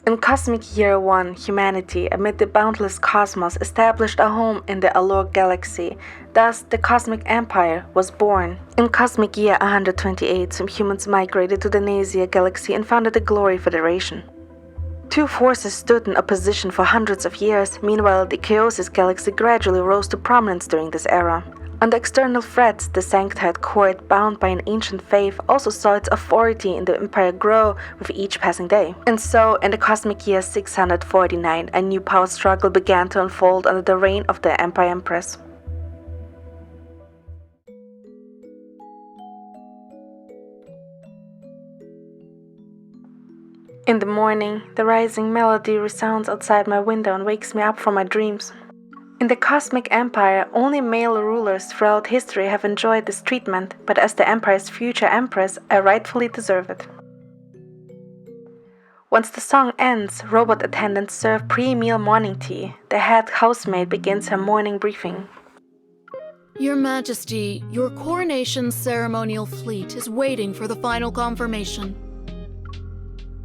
In Cosmic Year 1, humanity, amid the boundless cosmos, established a home in the Allure Galaxy. Thus, the Cosmic Empire was born. In Cosmic Year 128, some humans migrated to the Nasia Galaxy and founded the Glory Federation. Two forces stood in opposition for hundreds of years. Meanwhile, the Chaosis Galaxy gradually rose to prominence during this era. Under external threats, the Sanctite Court, bound by an ancient faith, also saw its authority in the Empire grow with each passing day. And so, in the Cosmic Year 649, a new power struggle began to unfold under the reign of the Empire Empress. In the morning, the rising melody resounds outside my window and wakes me up from my dreams. In the Cosmic Empire, only male rulers throughout history have enjoyed this treatment, but as the Empire's future empress, I rightfully deserve it. Once the song ends, robot attendants serve pre-meal morning tea. The head housemaid begins her morning briefing. Your Majesty, your coronation ceremonial fleet is waiting for the final confirmation.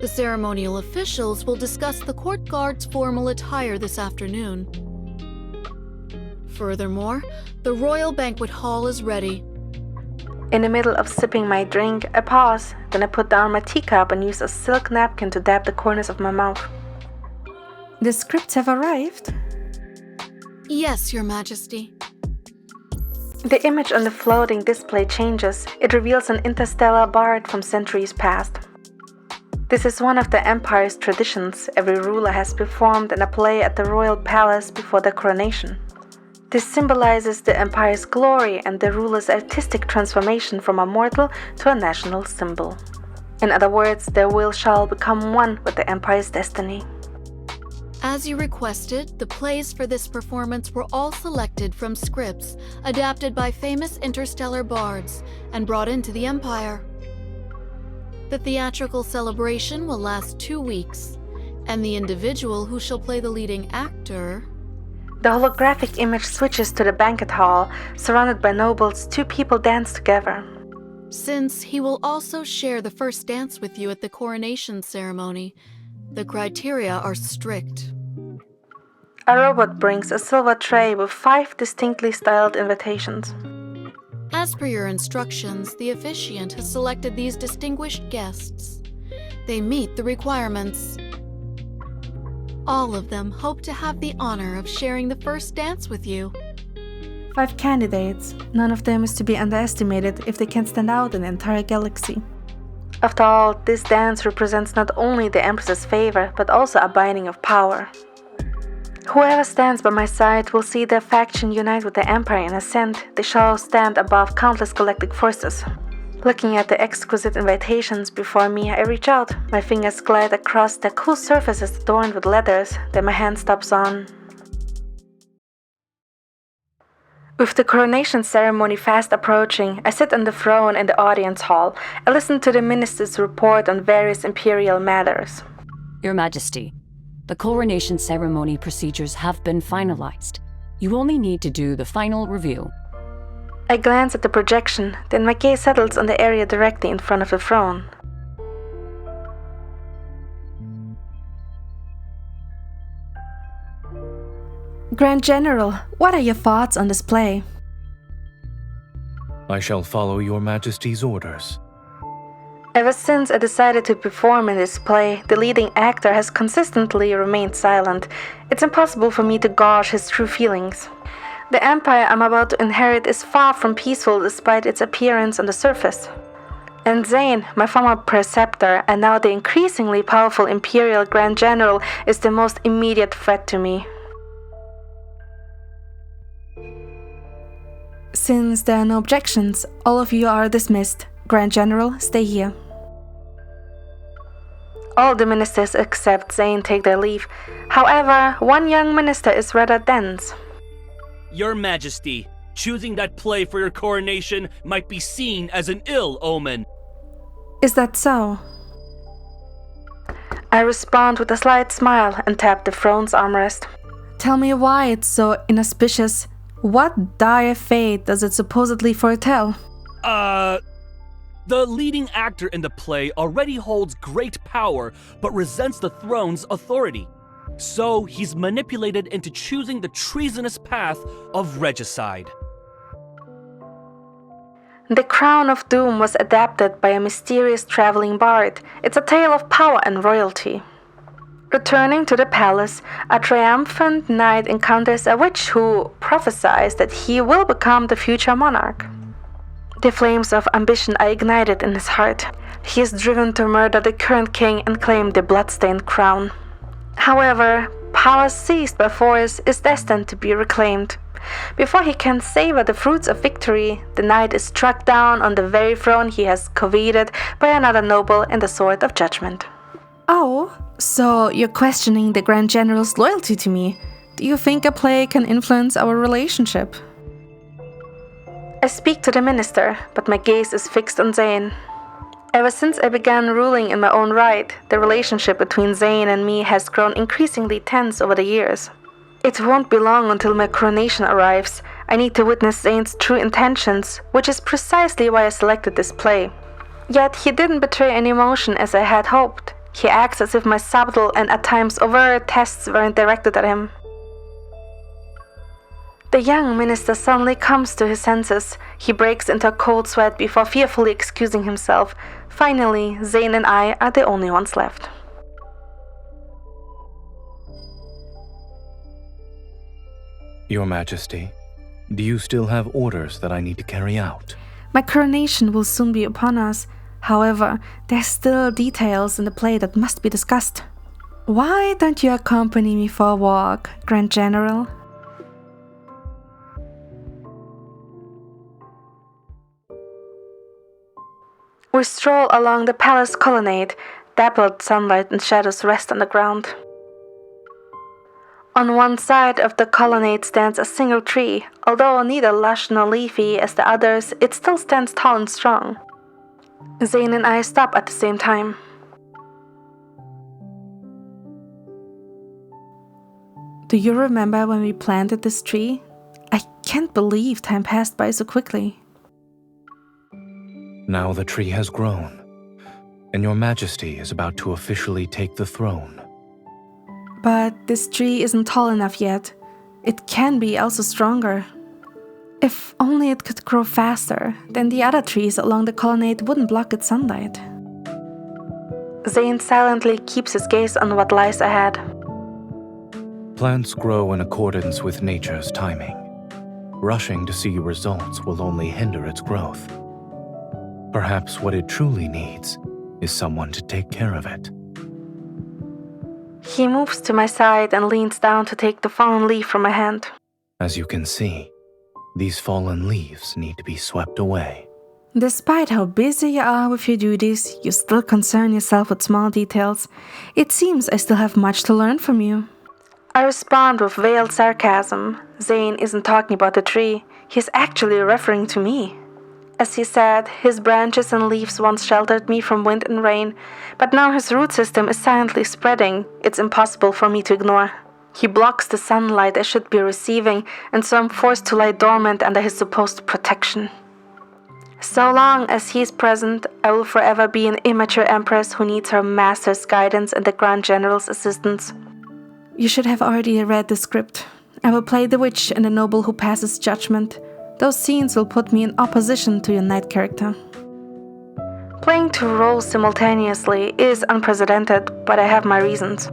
The ceremonial officials will discuss the court guard's formal attire this afternoon. Furthermore, the royal banquet hall is ready. In the middle of sipping my drink, I pause, then I put down my teacup and use a silk napkin to dab the corners of my mouth. The scripts have arrived? Yes, Your Majesty. The image on the floating display changes. It reveals an interstellar bard from centuries past. This is one of the Empire's traditions. Every ruler has performed in a play at the royal palace before their coronation. This symbolizes the Empire's glory and the ruler's artistic transformation from a mortal to a national symbol. In other words, their will shall become one with the Empire's destiny. As you requested, the plays for this performance were all selected from scripts adapted by famous interstellar bards and brought into the Empire. The theatrical celebration will last 2 weeks, and the individual who shall play the leading actor... The holographic image switches to the banquet hall. Surrounded by nobles, two people dance together. Since he will also share the first dance with you at the coronation ceremony, the criteria are strict. A robot brings a silver tray with 5 distinctly styled invitations. As per your instructions, the officiant has selected these distinguished guests. They meet the requirements. All of them hope to have the honor of sharing the first dance with you. 5 candidates. None of them is to be underestimated if they can stand out in the entire galaxy. After all, this dance represents not only the Empress's favor, but also a binding of power. Whoever stands by my side will see their faction unite with the Empire in ascent. They shall stand above countless galactic forces. Looking at the exquisite invitations before me, I reach out. My fingers glide across the cool surfaces adorned with letters. Then my hand stops on. With the coronation ceremony fast approaching, I sit on the throne in the audience hall. I listen to the minister's report on various imperial matters. Your Majesty, the coronation ceremony procedures have been finalized. You only need to do the final review. I glance at the projection, then my gaze settles on the area directly in front of the throne. Grand General, what are your thoughts on this play? I shall follow your Majesty's orders. Ever since I decided to perform in this play, the leading actor has consistently remained silent. It's impossible for me to gauge his true feelings. The empire I'm about to inherit is far from peaceful despite its appearance on the surface. And Zayne, my former preceptor and now the increasingly powerful Imperial Grand General, is the most immediate threat to me. Since there are no objections, all of you are dismissed. Grand General, stay here. All the ministers except Zayne take their leave. However, one young minister is rather dense. Your Majesty, choosing that play for your coronation might be seen as an ill omen. Is that so? I respond with a slight smile and tap the throne's armrest. Tell me why it's so inauspicious. What dire fate does it supposedly foretell? The leading actor in the play already holds great power but resents the throne's authority. So he's manipulated into choosing the treasonous path of regicide. The Crown of Doom was adapted by a mysterious traveling bard. It's a tale of power and royalty. Returning to the palace, a triumphant knight encounters a witch who prophesies that he will become the future monarch. The flames of ambition are ignited in his heart. He is driven to murder the current king and claim the bloodstained crown. However, power seized by force is destined to be reclaimed. Before he can savor the fruits of victory, the knight is struck down on the very throne he has coveted by another noble in the Sword of Judgment. Oh, so you're questioning the Grand General's loyalty to me. Do you think a play can influence our relationship? I speak to the minister, but my gaze is fixed on Zayne. Ever since I began ruling in my own right, the relationship between Zayne and me has grown increasingly tense over the years. It won't be long until my coronation arrives. I need to witness Zayne's true intentions, which is precisely why I selected this play. Yet he didn't betray any emotion as I had hoped. He acts as if my subtle and at times overt tests weren't directed at him. The young minister suddenly comes to his senses. He breaks into a cold sweat before fearfully excusing himself. Finally, Zayne and I are the only ones left. Your Majesty, do you still have orders that I need to carry out? My coronation will soon be upon us. However, there's still details in the play that must be discussed. Why don't you accompany me for a walk, Grand General? We stroll along the palace colonnade. Dappled sunlight and shadows rest on the ground. On one side of the colonnade stands a single tree. Although neither lush nor leafy as the others, it still stands tall and strong. Zayne and I stop at the same time. Do you remember when we planted this tree? I can't believe time passed by so quickly. Now the tree has grown, and Your Majesty is about to officially take the throne. But this tree isn't tall enough yet. It can be also stronger. If only it could grow faster, then the other trees along the colonnade wouldn't block its sunlight. Zayne silently keeps his gaze on what lies ahead. Plants grow in accordance with nature's timing. Rushing to see results will only hinder its growth. Perhaps what it truly needs is someone to take care of it. He moves to my side and leans down to take the fallen leaf from my hand. As you can see, these fallen leaves need to be swept away. Despite how busy you are with your duties, you still concern yourself with small details. It seems I still have much to learn from you. I respond with veiled sarcasm. Zayne isn't talking about the tree. He's actually referring to me. As he said, his branches and leaves once sheltered me from wind and rain, but now his root system is silently spreading. It's impossible for me to ignore. He blocks the sunlight I should be receiving, and so I'm forced to lie dormant under his supposed protection. So long as he's present, I will forever be an immature empress who needs her master's guidance and the Grand General's assistance. You should have already read the script. I will play the witch and the noble who passes judgment. Those scenes will put me in opposition to your knight character. Playing two roles simultaneously is unprecedented, but I have my reasons.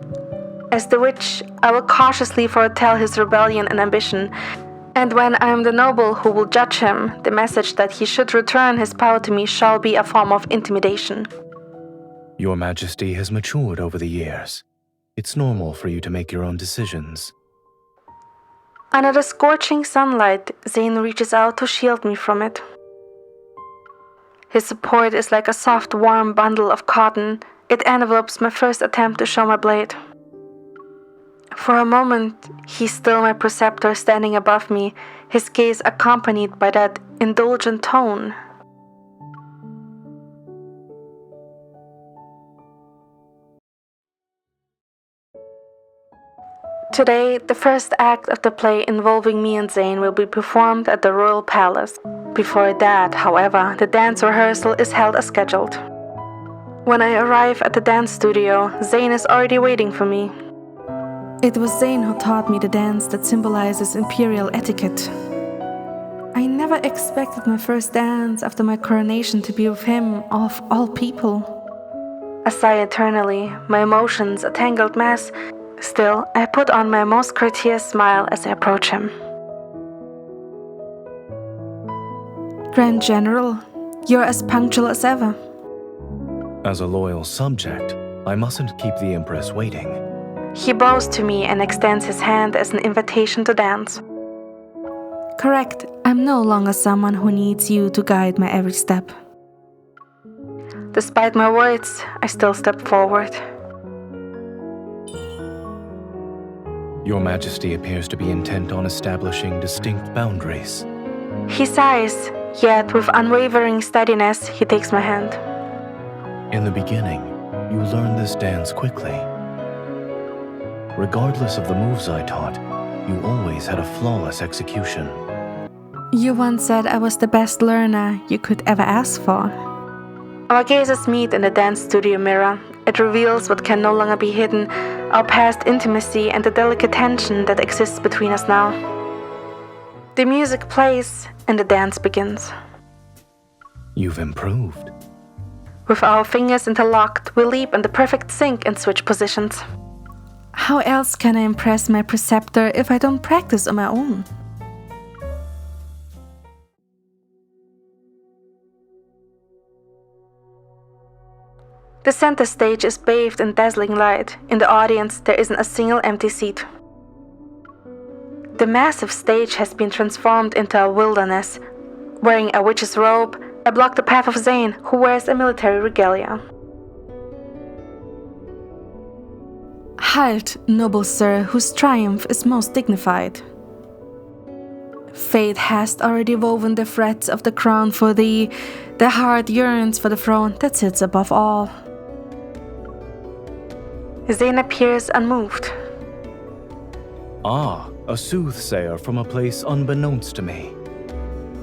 As the witch, I will cautiously foretell his rebellion and ambition, and when I am the noble who will judge him, the message that he should return his power to me shall be a form of intimidation. Your Majesty has matured over the years. It's normal for you to make your own decisions. Under the scorching sunlight, Zayne reaches out to shield me from it. His support is like a soft, warm bundle of cotton. It envelopes my first attempt to show my blade. For a moment, he's still my preceptor standing above me, his gaze accompanied by that indulgent tone. Today, the first act of the play involving me and Zayne will be performed at the royal palace. Before that, however, the dance rehearsal is held as scheduled. When I arrive at the dance studio, Zayne is already waiting for me. It was Zayne who taught me the dance that symbolizes imperial etiquette. I never expected my first dance after my coronation to be with him, of all people. I sigh eternally, my emotions a tangled mess. Still, I put on my most courteous smile as I approach him. Grand General, you're as punctual as ever. As a loyal subject, I mustn't keep the Empress waiting. He bows to me and extends his hand as an invitation to dance. Correct, I'm no longer someone who needs you to guide my every step. Despite my words, I still step forward. Your Majesty appears to be intent on establishing distinct boundaries. He sighs, yet with unwavering steadiness, he takes my hand. In the beginning, you learned this dance quickly. Regardless of the moves I taught, you always had a flawless execution. You once said I was the best learner you could ever ask for. Our gazes meet in the dance studio mirror. It reveals what can no longer be hidden, our past intimacy and the delicate tension that exists between us now. The music plays and the dance begins. You've improved. With our fingers interlocked, we leap in the perfect sync and switch positions. How else can I impress my preceptor if I don't practice on my own? The center stage is bathed in dazzling light. In the audience, there isn't a single empty seat. The massive stage has been transformed into a wilderness. Wearing a witch's robe, I block the path of Zayne, who wears a military regalia. Halt, noble sir, whose triumph is most dignified. Fate has already woven the threads of the crown for thee. The heart yearns for the throne that sits above all. Zayne appears unmoved. Ah, a soothsayer from a place unbeknownst to me.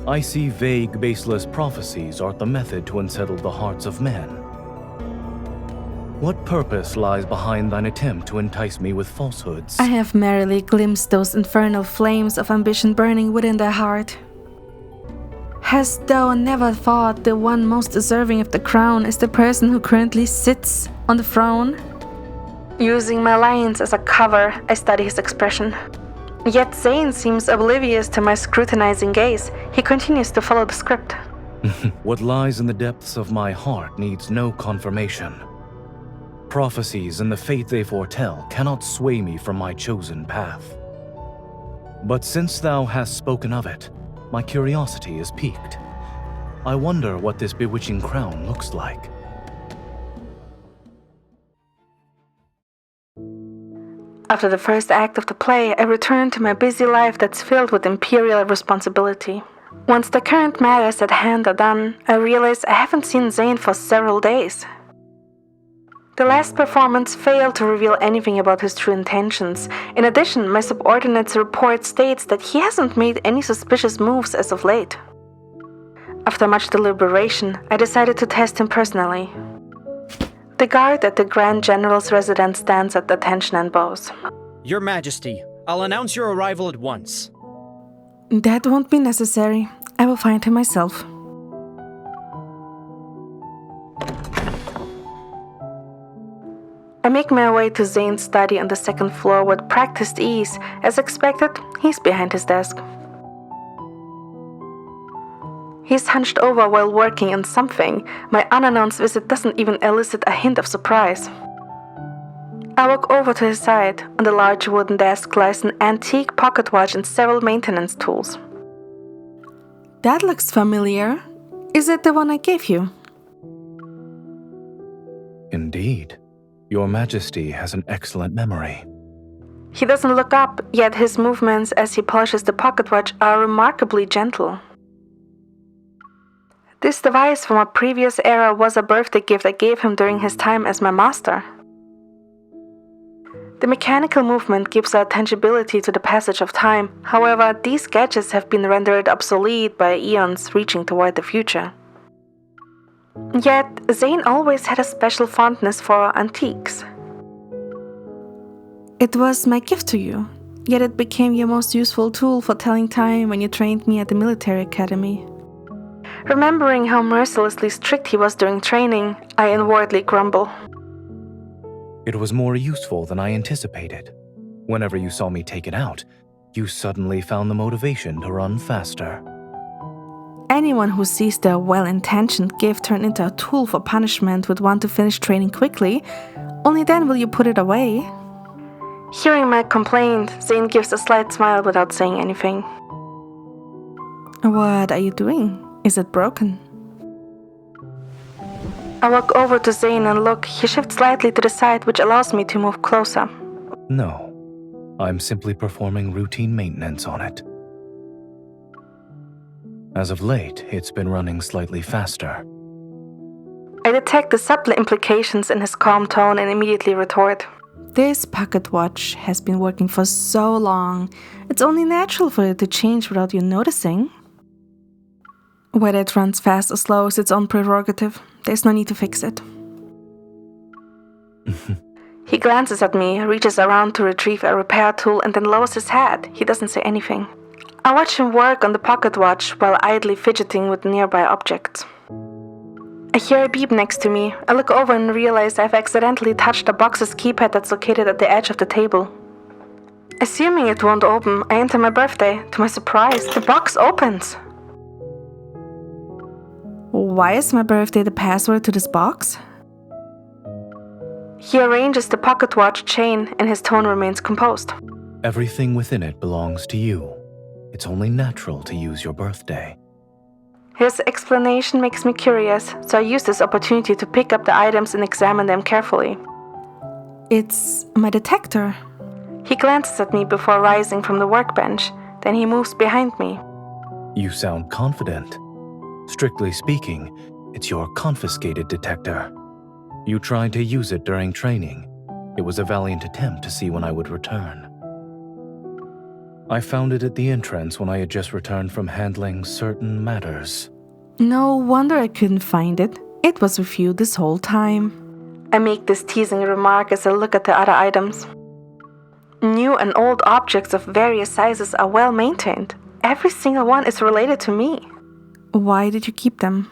I see vague, baseless prophecies are the method to unsettle the hearts of men. What purpose lies behind thine attempt to entice me with falsehoods? I have merely glimpsed those infernal flames of ambition burning within thy heart. Hast thou never thought the one most deserving of the crown is the person who currently sits on the throne? Using my lines as a cover, I study his expression. Yet Zayne seems oblivious to my scrutinizing gaze. He continues to follow the script. What lies in the depths of my heart needs no confirmation. Prophecies and the fate they foretell cannot sway me from my chosen path. But since thou hast spoken of it, my curiosity is piqued. I wonder what this bewitching crown looks like. After the first act of the play, I return to my busy life that's filled with imperial responsibility. Once the current matters at hand are done, I realize I haven't seen Zayne for several days. The last performance failed to reveal anything about his true intentions. In addition, my subordinate's report states that he hasn't made any suspicious moves as of late. After much deliberation, I decided to test him personally. The guard at the Grand General's residence stands at attention and bows. Your Majesty, I'll announce your arrival at once. That won't be necessary. I will find him myself. I make my way to Zayne's study on the second floor with practiced ease. As expected, he's behind his desk. He's hunched over while working on something. My unannounced visit doesn't even elicit a hint of surprise. I walk over to his side. On the large wooden desk lies an antique pocket watch and several maintenance tools. That looks familiar. Is it the one I gave you? Indeed. Your Majesty has an excellent memory. He doesn't look up, yet his movements as he polishes the pocket watch are remarkably gentle. This device from a previous era was a birthday gift I gave him during his time as my master. The mechanical movement gives a tangibility to the passage of time. However, these gadgets have been rendered obsolete by eons reaching toward the future. Yet, Zayne always had a special fondness for antiques. It was my gift to you, yet it became your most useful tool for telling time when you trained me at the military academy. Remembering how mercilessly strict he was during training, I inwardly grumble. It was more useful than I anticipated. Whenever you saw me take it out, you suddenly found the motivation to run faster. Anyone who sees their well-intentioned gift turned into a tool for punishment would want to finish training quickly. Only then will you put it away. Hearing my complaint, Zayne gives a slight smile without saying anything. What are you doing? Is it broken? I walk over to Zayne and look. He shifts slightly to the side, which allows me to move closer. No, I'm simply performing routine maintenance on it. As of late, it's been running slightly faster. I detect the subtle implications in his calm tone and immediately retort. This pocket watch has been working for so long. It's only natural for it to change without you noticing. Whether it runs fast or slow is its own prerogative. There's no need to fix it. He glances at me, reaches around to retrieve a repair tool, and then lowers his head. He doesn't say anything. I watch him work on the pocket watch while idly fidgeting with nearby objects. I hear a beep next to me. I look over and realize I've accidentally touched the box's keypad that's located at the edge of the table. Assuming it won't open, I enter my birthday. To my surprise, the box opens. Why is my birthday the password to this box? He arranges the pocket watch chain and his tone remains composed. Everything within it belongs to you. It's only natural to use your birthday. His explanation makes me curious, so I use this opportunity to pick up the items and examine them carefully. It's my detector. He glances at me before rising from the workbench, then he moves behind me. You sound confident. Strictly speaking, it's your confiscated detector. You tried to use it during training. It was a valiant attempt to see when I would return. I found it at the entrance when I had just returned from handling certain matters. No wonder I couldn't find it. It was with you this whole time. I make this teasing remark as I look at the other items. New and old objects of various sizes are well maintained. Every single one is related to me. Why did you keep them?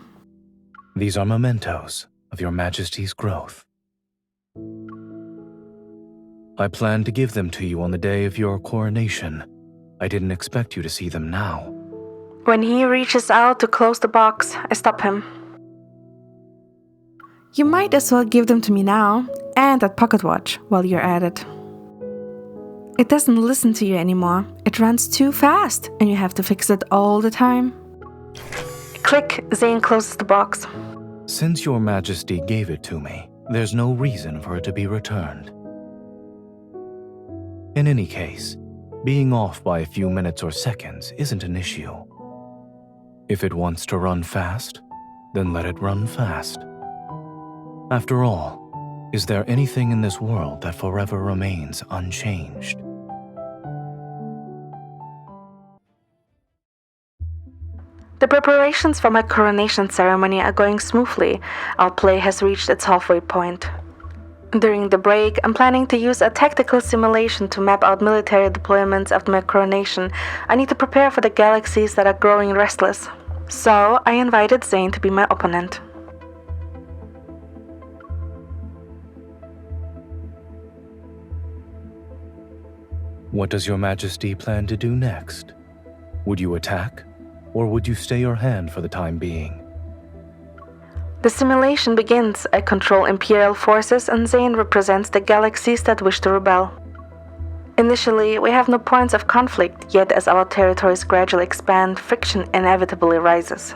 These are mementos of your Majesty's growth. I planned to give them to you on the day of your coronation. I didn't expect you to see them now. When he reaches out to close the box, I stop him. You might as well give them to me now, and that pocket watch while you're at it. It doesn't listen to you anymore. It runs too fast, and you have to fix it all the time. Click, Zayne closes the box. Since your Majesty gave it to me, there's no reason for it to be returned. In any case, being off by a few minutes or seconds isn't an issue. If it wants to run fast, then let it run fast. After all, is there anything in this world that forever remains unchanged? The preparations for my coronation ceremony are going smoothly. Our play has reached its halfway point. During the break, I'm planning to use a tactical simulation to map out military deployments after my coronation. I need to prepare for the galaxies that are growing restless. So, I invited Zayne to be my opponent. What does your Majesty plan to do next? Would you attack, or would you stay your hand for the time being? The simulation begins. I control Imperial forces and Zayne represents the galaxies that wish to rebel. Initially, we have no points of conflict, yet as our territories gradually expand, friction inevitably rises.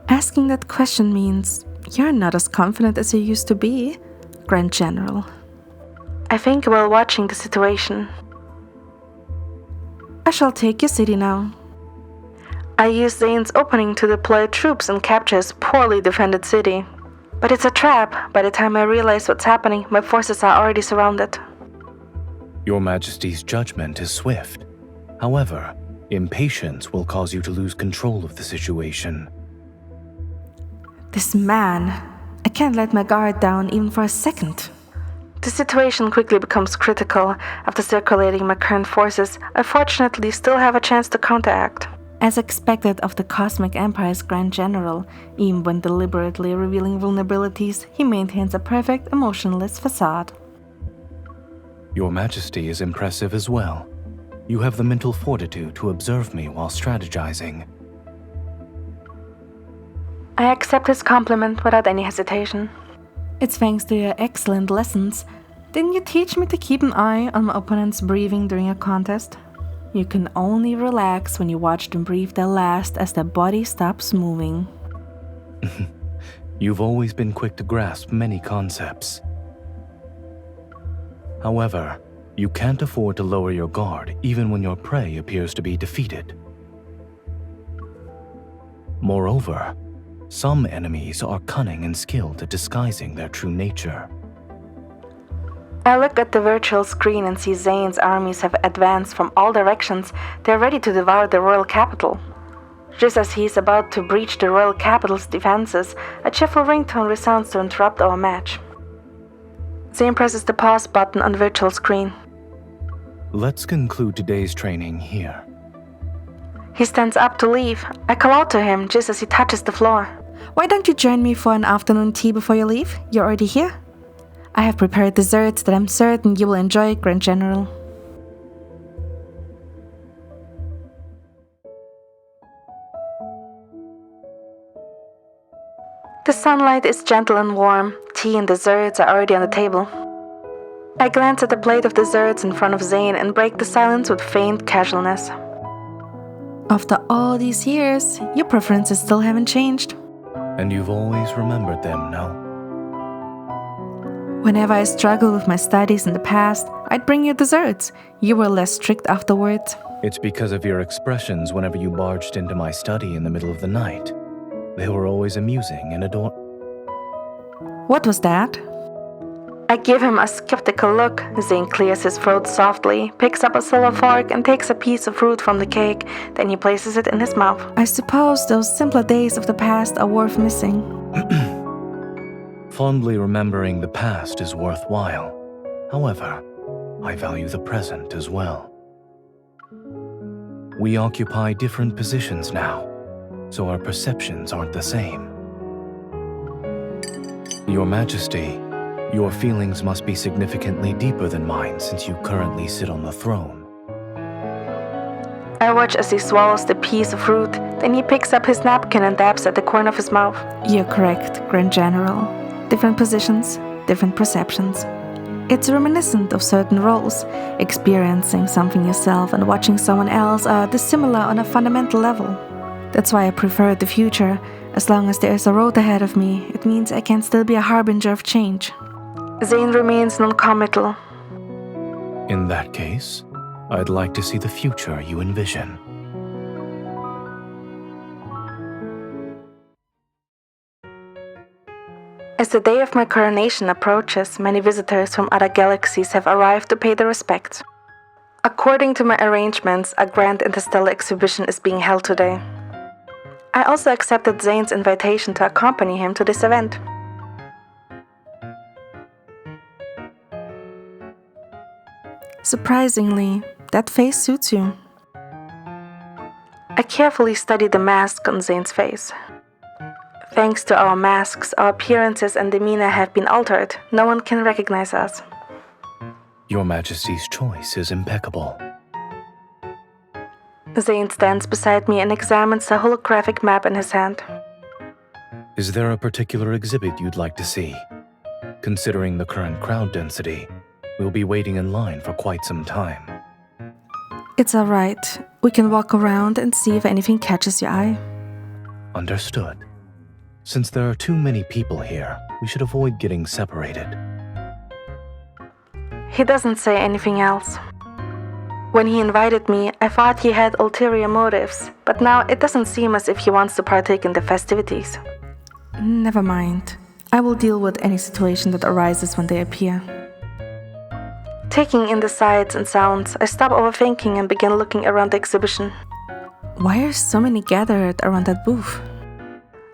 Asking that question means you're not as confident as you used to be, Grand General. I think while watching the situation. I shall take your city now. I use Zayne's opening to deploy troops and capture his poorly defended city. But it's a trap. By the time I realize what's happening, my forces are already surrounded. Your Majesty's judgment is swift. However, impatience will cause you to lose control of the situation. This man. I can't let my guard down even for a second. The situation quickly becomes critical. After circulating my current forces, I fortunately still have a chance to counteract. As expected of the Cosmic Empire's Grand General, even when deliberately revealing vulnerabilities, he maintains a perfect, emotionless facade. Your Majesty is impressive as well. You have the mental fortitude to observe me while strategizing. I accept his compliment without any hesitation. It's thanks to your excellent lessons. Didn't you teach me to keep an eye on my opponent's breathing during a contest? You can only relax when you watch them breathe their last as their body stops moving. You've always been quick to grasp many concepts. However, you can't afford to lower your guard even when your prey appears to be defeated. Moreover, some enemies are cunning and skilled at disguising their true nature. I look at the virtual screen and see Zayne's armies have advanced from all directions. They're ready to devour the royal capital. Just as he's about to breach the royal capital's defenses, a cheerful ringtone resounds to interrupt our match. Zayne presses the pause button on the virtual screen. Let's conclude today's training here. He stands up to leave. I call out to him just as he touches the floor. Why don't you join me for an afternoon tea before you leave? You're already here. I have prepared desserts that I'm certain you will enjoy, Grand General. The sunlight is gentle and warm. Tea and desserts are already on the table. I glance at the plate of desserts in front of Zayne and break the silence with faint casualness. After all these years, your preferences still haven't changed. And you've always remembered them, no? Whenever I struggled with my studies in the past, I'd bring you desserts. You were less strict afterwards. It's because of your expressions whenever you barged into my study in the middle of the night. They were always amusing and What was that? I give him a skeptical look. Zayne clears his throat softly, picks up a silver fork and takes a piece of fruit from the cake. Then he places it in his mouth. I suppose those simpler days of the past are worth missing. Fondly remembering the past is worthwhile. However, I value the present as well. We occupy different positions now, so our perceptions aren't the same. Your Majesty, your feelings must be significantly deeper than mine since you currently sit on the throne. I watch as he swallows the piece of fruit, then he picks up his napkin and dabs at the corner of his mouth. You're correct, Grand General. Different positions, different perceptions. It's reminiscent of certain roles. Experiencing something yourself and watching someone else are dissimilar on a fundamental level. That's why I prefer the future. As long as there is a road ahead of me, it means I can still be a harbinger of change. Zayne remains non-committal. In that case, I'd like to see the future you envision. As the day of my coronation approaches, many visitors from other galaxies have arrived to pay their respects. According to my arrangements, a grand interstellar exhibition is being held today. I also accepted Zayne's invitation to accompany him to this event. Surprisingly, that face suits you. I carefully studied the mask on Zayne's face. Thanks to our masks, our appearances and demeanor have been altered. No one can recognize us. Your Majesty's choice is impeccable. Zayne stands beside me and examines the holographic map in his hand. Is there a particular exhibit you'd like to see? Considering the current crowd density, we'll be waiting in line for quite some time. It's alright. We can walk around and see if anything catches your eye. Understood. Since there are too many people here, we should avoid getting separated. He doesn't say anything else. When he invited me, I thought he had ulterior motives, but now it doesn't seem as if he wants to partake in the festivities. Never mind. I will deal with any situation that arises when they appear. Taking in the sights and sounds, I stop overthinking and begin looking around the exhibition. Why are so many gathered around that booth?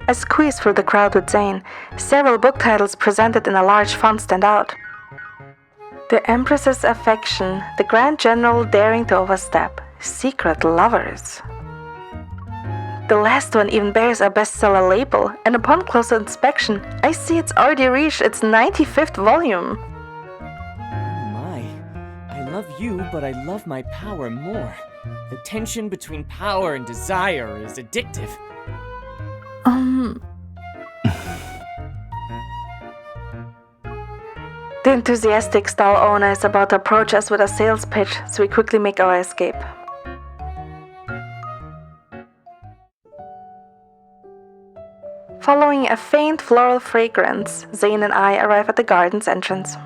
I squeeze through the crowd with Zayne. Several book titles presented in a large font stand out. The Empress's Affection, The Grand General Daring to Overstep, Secret Lovers. The last one even bears a bestseller label, and upon closer inspection, I see it's already reached its 95th volume. My, I love you, but I love my power more. The tension between power and desire is addictive. The enthusiastic stall owner is about to approach us with a sales pitch, so we quickly make our escape. Following a faint floral fragrance, Zayne and I arrive at the garden's entrance.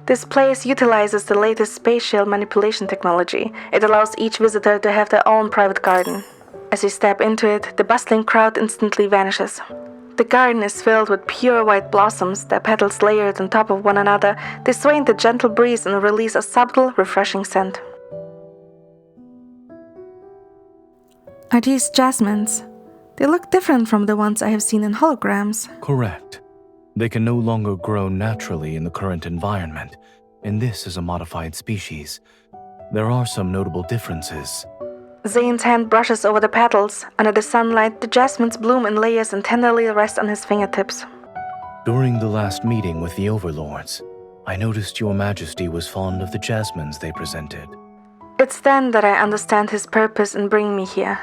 This place utilizes the latest spatial manipulation technology. It allows each visitor to have their own private garden. As we step into it, the bustling crowd instantly vanishes. The garden is filled with pure white blossoms, their petals layered on top of one another. They sway in the gentle breeze and release a subtle, refreshing scent. Are these jasmines? They look different from the ones I have seen in holograms. Correct. They can no longer grow naturally in the current environment, and this is a modified species. There are some notable differences. Zayne's hand brushes over the petals. Under the sunlight, the jasmines bloom in layers and tenderly rest on his fingertips. During the last meeting with the overlords, I noticed Your Majesty was fond of the jasmines they presented. It's then that I understand his purpose in bringing me here.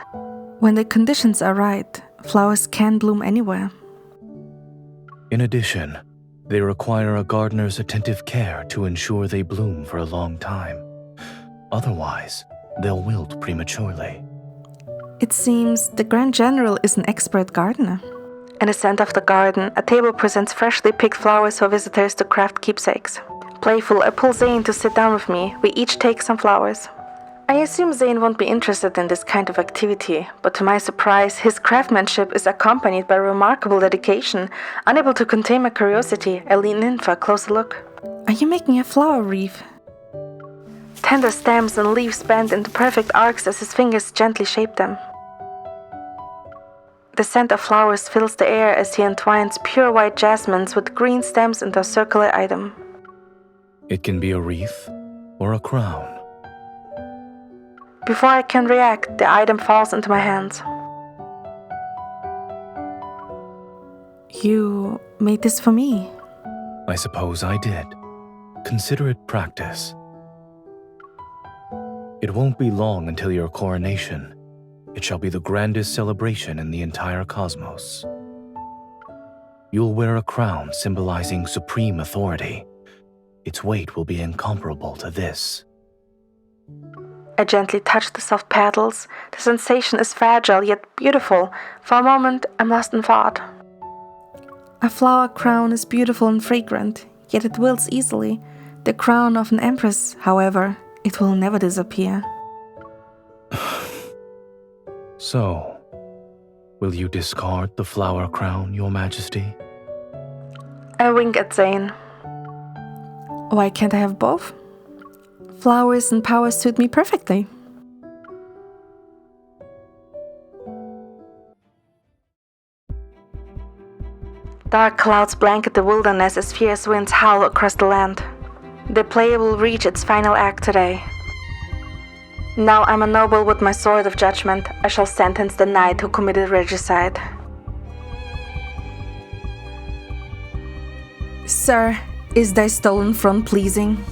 When the conditions are right, flowers can bloom anywhere. In addition, they require a gardener's attentive care to ensure they bloom for a long time. Otherwise, they'll wilt prematurely. It seems the Grand General is an expert gardener. In the center of the garden, a table presents freshly picked flowers for visitors to craft keepsakes. Playful, I pull Zayne to sit down with me. We each take some flowers. I assume Zayne won't be interested in this kind of activity, but to my surprise, his craftsmanship is accompanied by remarkable dedication. Unable to contain my curiosity, I lean in for a closer look. Are you making a flower wreath? Tender stems and leaves bend into perfect arcs as his fingers gently shape them. The scent of flowers fills the air as he entwines pure white jasmines with green stems into a circular item. It can be a wreath or a crown. Before I can react, the item falls into my hands. You made this for me. I suppose I did. Consider it practice. It won't be long until your coronation. It shall be the grandest celebration in the entire cosmos. You'll wear a crown symbolizing supreme authority. Its weight will be incomparable to this. I gently touch the soft petals. The sensation is fragile yet beautiful. For a moment, I'm lost in thought. A flower crown is beautiful and fragrant, yet it wilts easily. The crown of an empress, however, it will never disappear. So, will you discard the flower crown, Your Majesty? I wink at Zayne. Why can't I have both? Flowers and power suit me perfectly. Dark clouds blanket the wilderness as fierce winds howl across the land. The play will reach its final act today. Now I'm a noble with my sword of judgment. I shall sentence the knight who committed regicide. Sir, is thy stolen throne pleasing?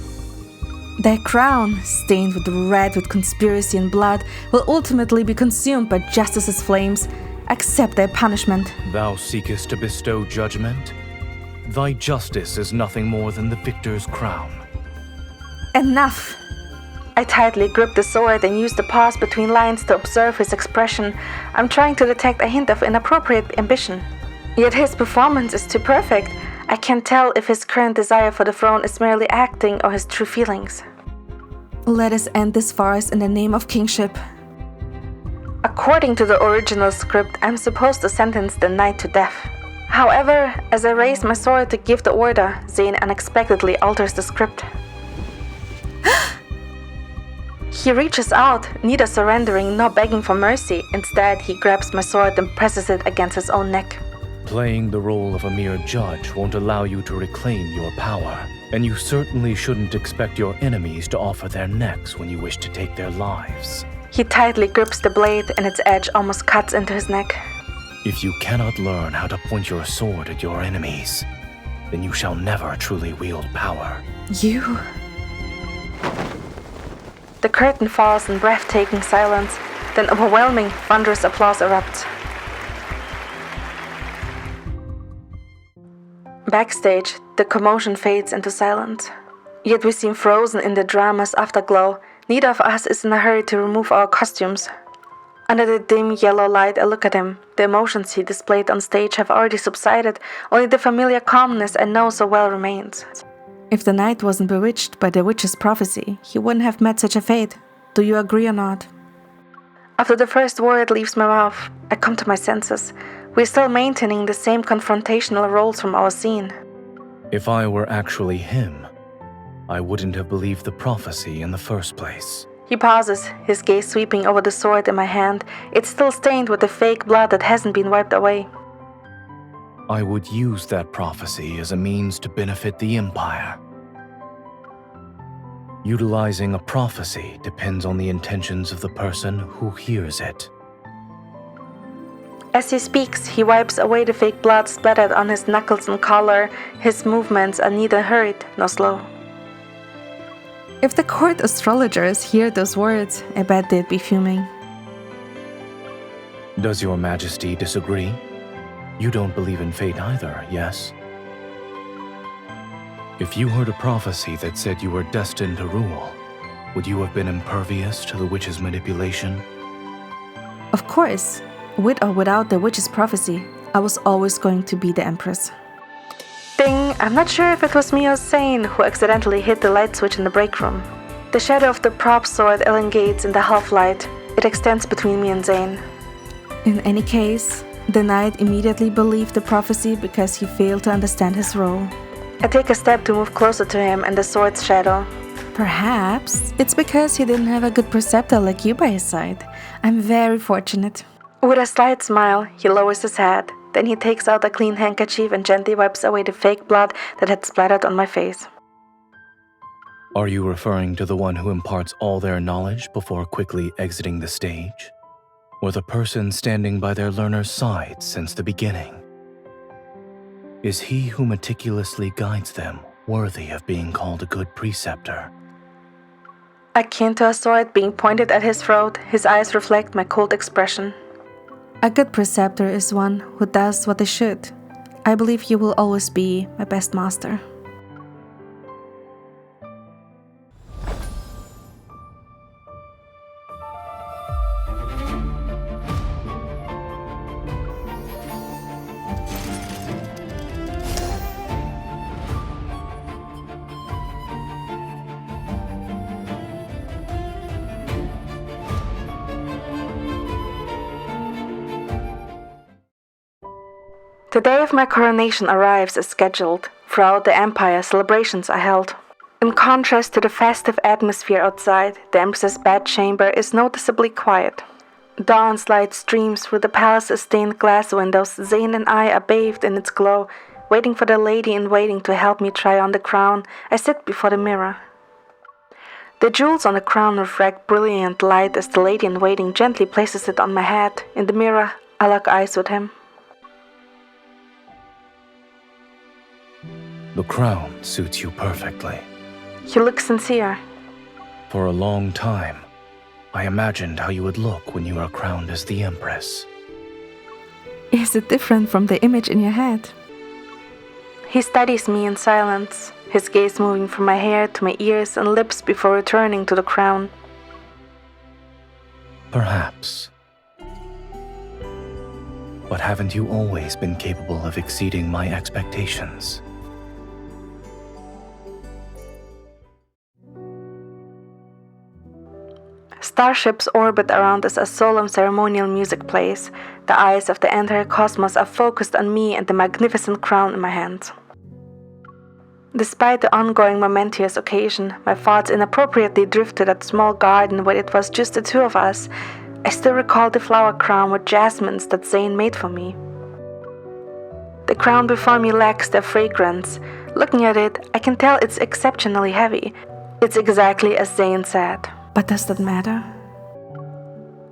Thy crown, stained with red with conspiracy and blood, will ultimately be consumed by justice's flames. Accept thy punishment. Thou seekest to bestow judgment? Thy justice is nothing more than the victor's crown. Enough! I tightly grip the sword and use the pause between lines to observe his expression. I'm trying to detect a hint of inappropriate ambition. Yet his performance is too perfect. I can't tell if his current desire for the throne is merely acting or his true feelings. Let us end this farce in the name of kingship. According to the original script, I'm supposed to sentence the knight to death. However, as I raise my sword to give the order, Zayne unexpectedly alters the script. He reaches out, neither surrendering nor begging for mercy. Instead, he grabs my sword and presses it against his own neck. Playing the role of a mere judge won't allow you to reclaim your power, and you certainly shouldn't expect your enemies to offer their necks when you wish to take their lives. He tightly grips the blade and its edge almost cuts into his neck. If you cannot learn how to point your sword at your enemies, then you shall never truly wield power. You... The curtain falls in breathtaking silence, then overwhelming, thunderous applause erupts. Backstage, the commotion fades into silence. Yet we seem frozen in the drama's afterglow. Neither of us is in a hurry to remove our costumes. Under the dim yellow light, I look at him. The emotions he displayed on stage have already subsided. Only the familiar calmness I know so well remains. If the knight wasn't bewitched by the witch's prophecy, he wouldn't have met such a fate. Do you agree or not? After the first word leaves my mouth, I come to my senses. We're still maintaining the same confrontational roles from our scene. If I were actually him, I wouldn't have believed the prophecy in the first place. He pauses, his gaze sweeping over the sword in my hand. It's still stained with the fake blood that hasn't been wiped away. I would use that prophecy as a means to benefit the Empire. Utilizing a prophecy depends on the intentions of the person who hears it. As he speaks, he wipes away the fake blood splattered on his knuckles and collar. His movements are neither hurried nor slow. If the court astrologers hear those words, I bet they'd be fuming. Does your Majesty disagree? You don't believe in fate either, yes? If you heard a prophecy that said you were destined to rule, would you have been impervious to the witch's manipulation? Of course, with or without the witch's prophecy, I was always going to be the Empress. Ding! I'm not sure if it was me or Zayne who accidentally hit the light switch in the break room. The shadow of the prop sword elongates in the half-light. It extends between me and Zayne. In any case, the knight immediately believed the prophecy because he failed to understand his role. I take a step to move closer to him in the sword's shadow. Perhaps it's because he didn't have a good preceptor like you by his side. I'm very fortunate. With a slight smile, he lowers his head. Then he takes out a clean handkerchief and gently wipes away the fake blood that had splattered on my face. Are you referring to the one who imparts all their knowledge before quickly exiting the stage? Or the person standing by their learner's side since the beginning? Is he who meticulously guides them worthy of being called a good preceptor? Akin to a sword being pointed at his throat, his eyes reflect my cold expression. A good preceptor is one who does what they should. I believe you will always be my best master. The day of my coronation arrives as scheduled. Throughout the Empire, celebrations are held. In contrast to the festive atmosphere outside, the Empress's bedchamber is noticeably quiet. Dawn's light streams through the palace's stained glass windows. Zayne and I are bathed in its glow. Waiting for the lady-in-waiting to help me try on the crown, I sit before the mirror. The jewels on the crown refract brilliant light as the lady-in-waiting gently places it on my head. In the mirror, I lock eyes with him. The crown suits you perfectly. You look sincere. For a long time, I imagined how you would look when you are crowned as the Empress. Is it different from the image in your head? He studies me in silence, his gaze moving from my hair to my ears and lips before returning to the crown. Perhaps. But haven't you always been capable of exceeding my expectations? Starships orbit around us as solemn ceremonial music plays. The eyes of the entire cosmos are focused on me and the magnificent crown in my hand. Despite the ongoing momentous occasion, my thoughts inappropriately drift to that small garden where it was just the two of us. I still recall the flower crown with jasmines that Zayne made for me. The crown before me lacks their fragrance. Looking at it, I can tell it's exceptionally heavy. It's exactly as Zayne said. But does that matter?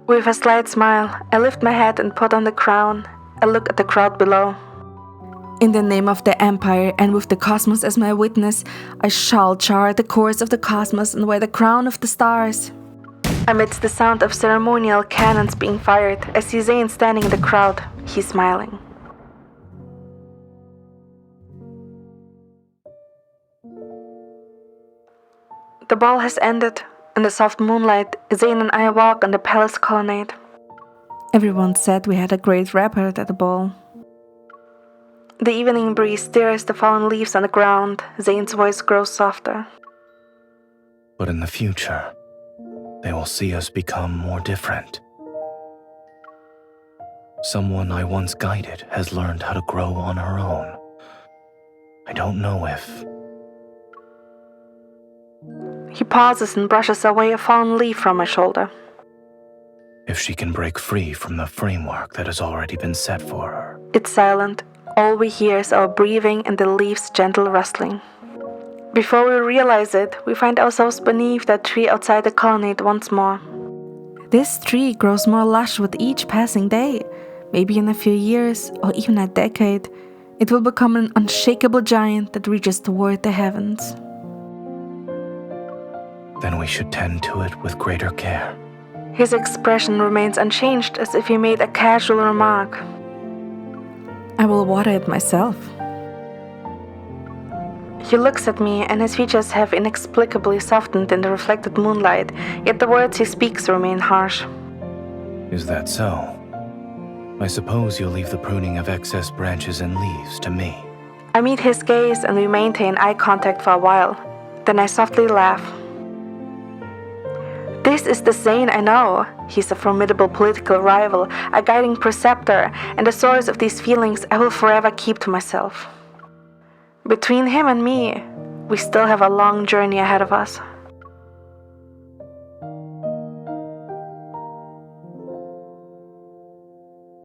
With a slight smile, I lift my head and put on the crown. I look at the crowd below. In the name of the Empire and with the cosmos as my witness, I shall chart the course of the cosmos and wear the crown of the stars. Amidst the sound of ceremonial cannons being fired, I see Zayne standing in the crowd. He's smiling. The ball has ended. In the soft moonlight, Zayne and I walk on the palace colonnade. Everyone said we had a great rapport at the ball. The evening breeze stirs the fallen leaves on the ground. Zayne's voice grows softer. But in the future, they will see us become more different. Someone I once guided has learned how to grow on her own. I don't know if... He pauses and brushes away a fallen leaf from my shoulder. If she can break free from the framework that has already been set for her. It's silent. All we hear is our breathing and the leaves' gentle rustling. Before we realize it, we find ourselves beneath that tree outside the colonnade once more. This tree grows more lush with each passing day. Maybe in a few years, or even a decade, it will become an unshakable giant that reaches toward the heavens. Then we should tend to it with greater care. His expression remains unchanged, as if he made a casual remark. I will water it myself. He looks at me, and his features have inexplicably softened in the reflected moonlight, yet the words he speaks remain harsh. Is that so? I suppose you'll leave the pruning of excess branches and leaves to me. I meet his gaze, and we maintain eye contact for a while. Then I softly laugh. This is the Zayne I know. He's a formidable political rival, a guiding preceptor, and the source of these feelings I will forever keep to myself. Between him and me, we still have a long journey ahead of us.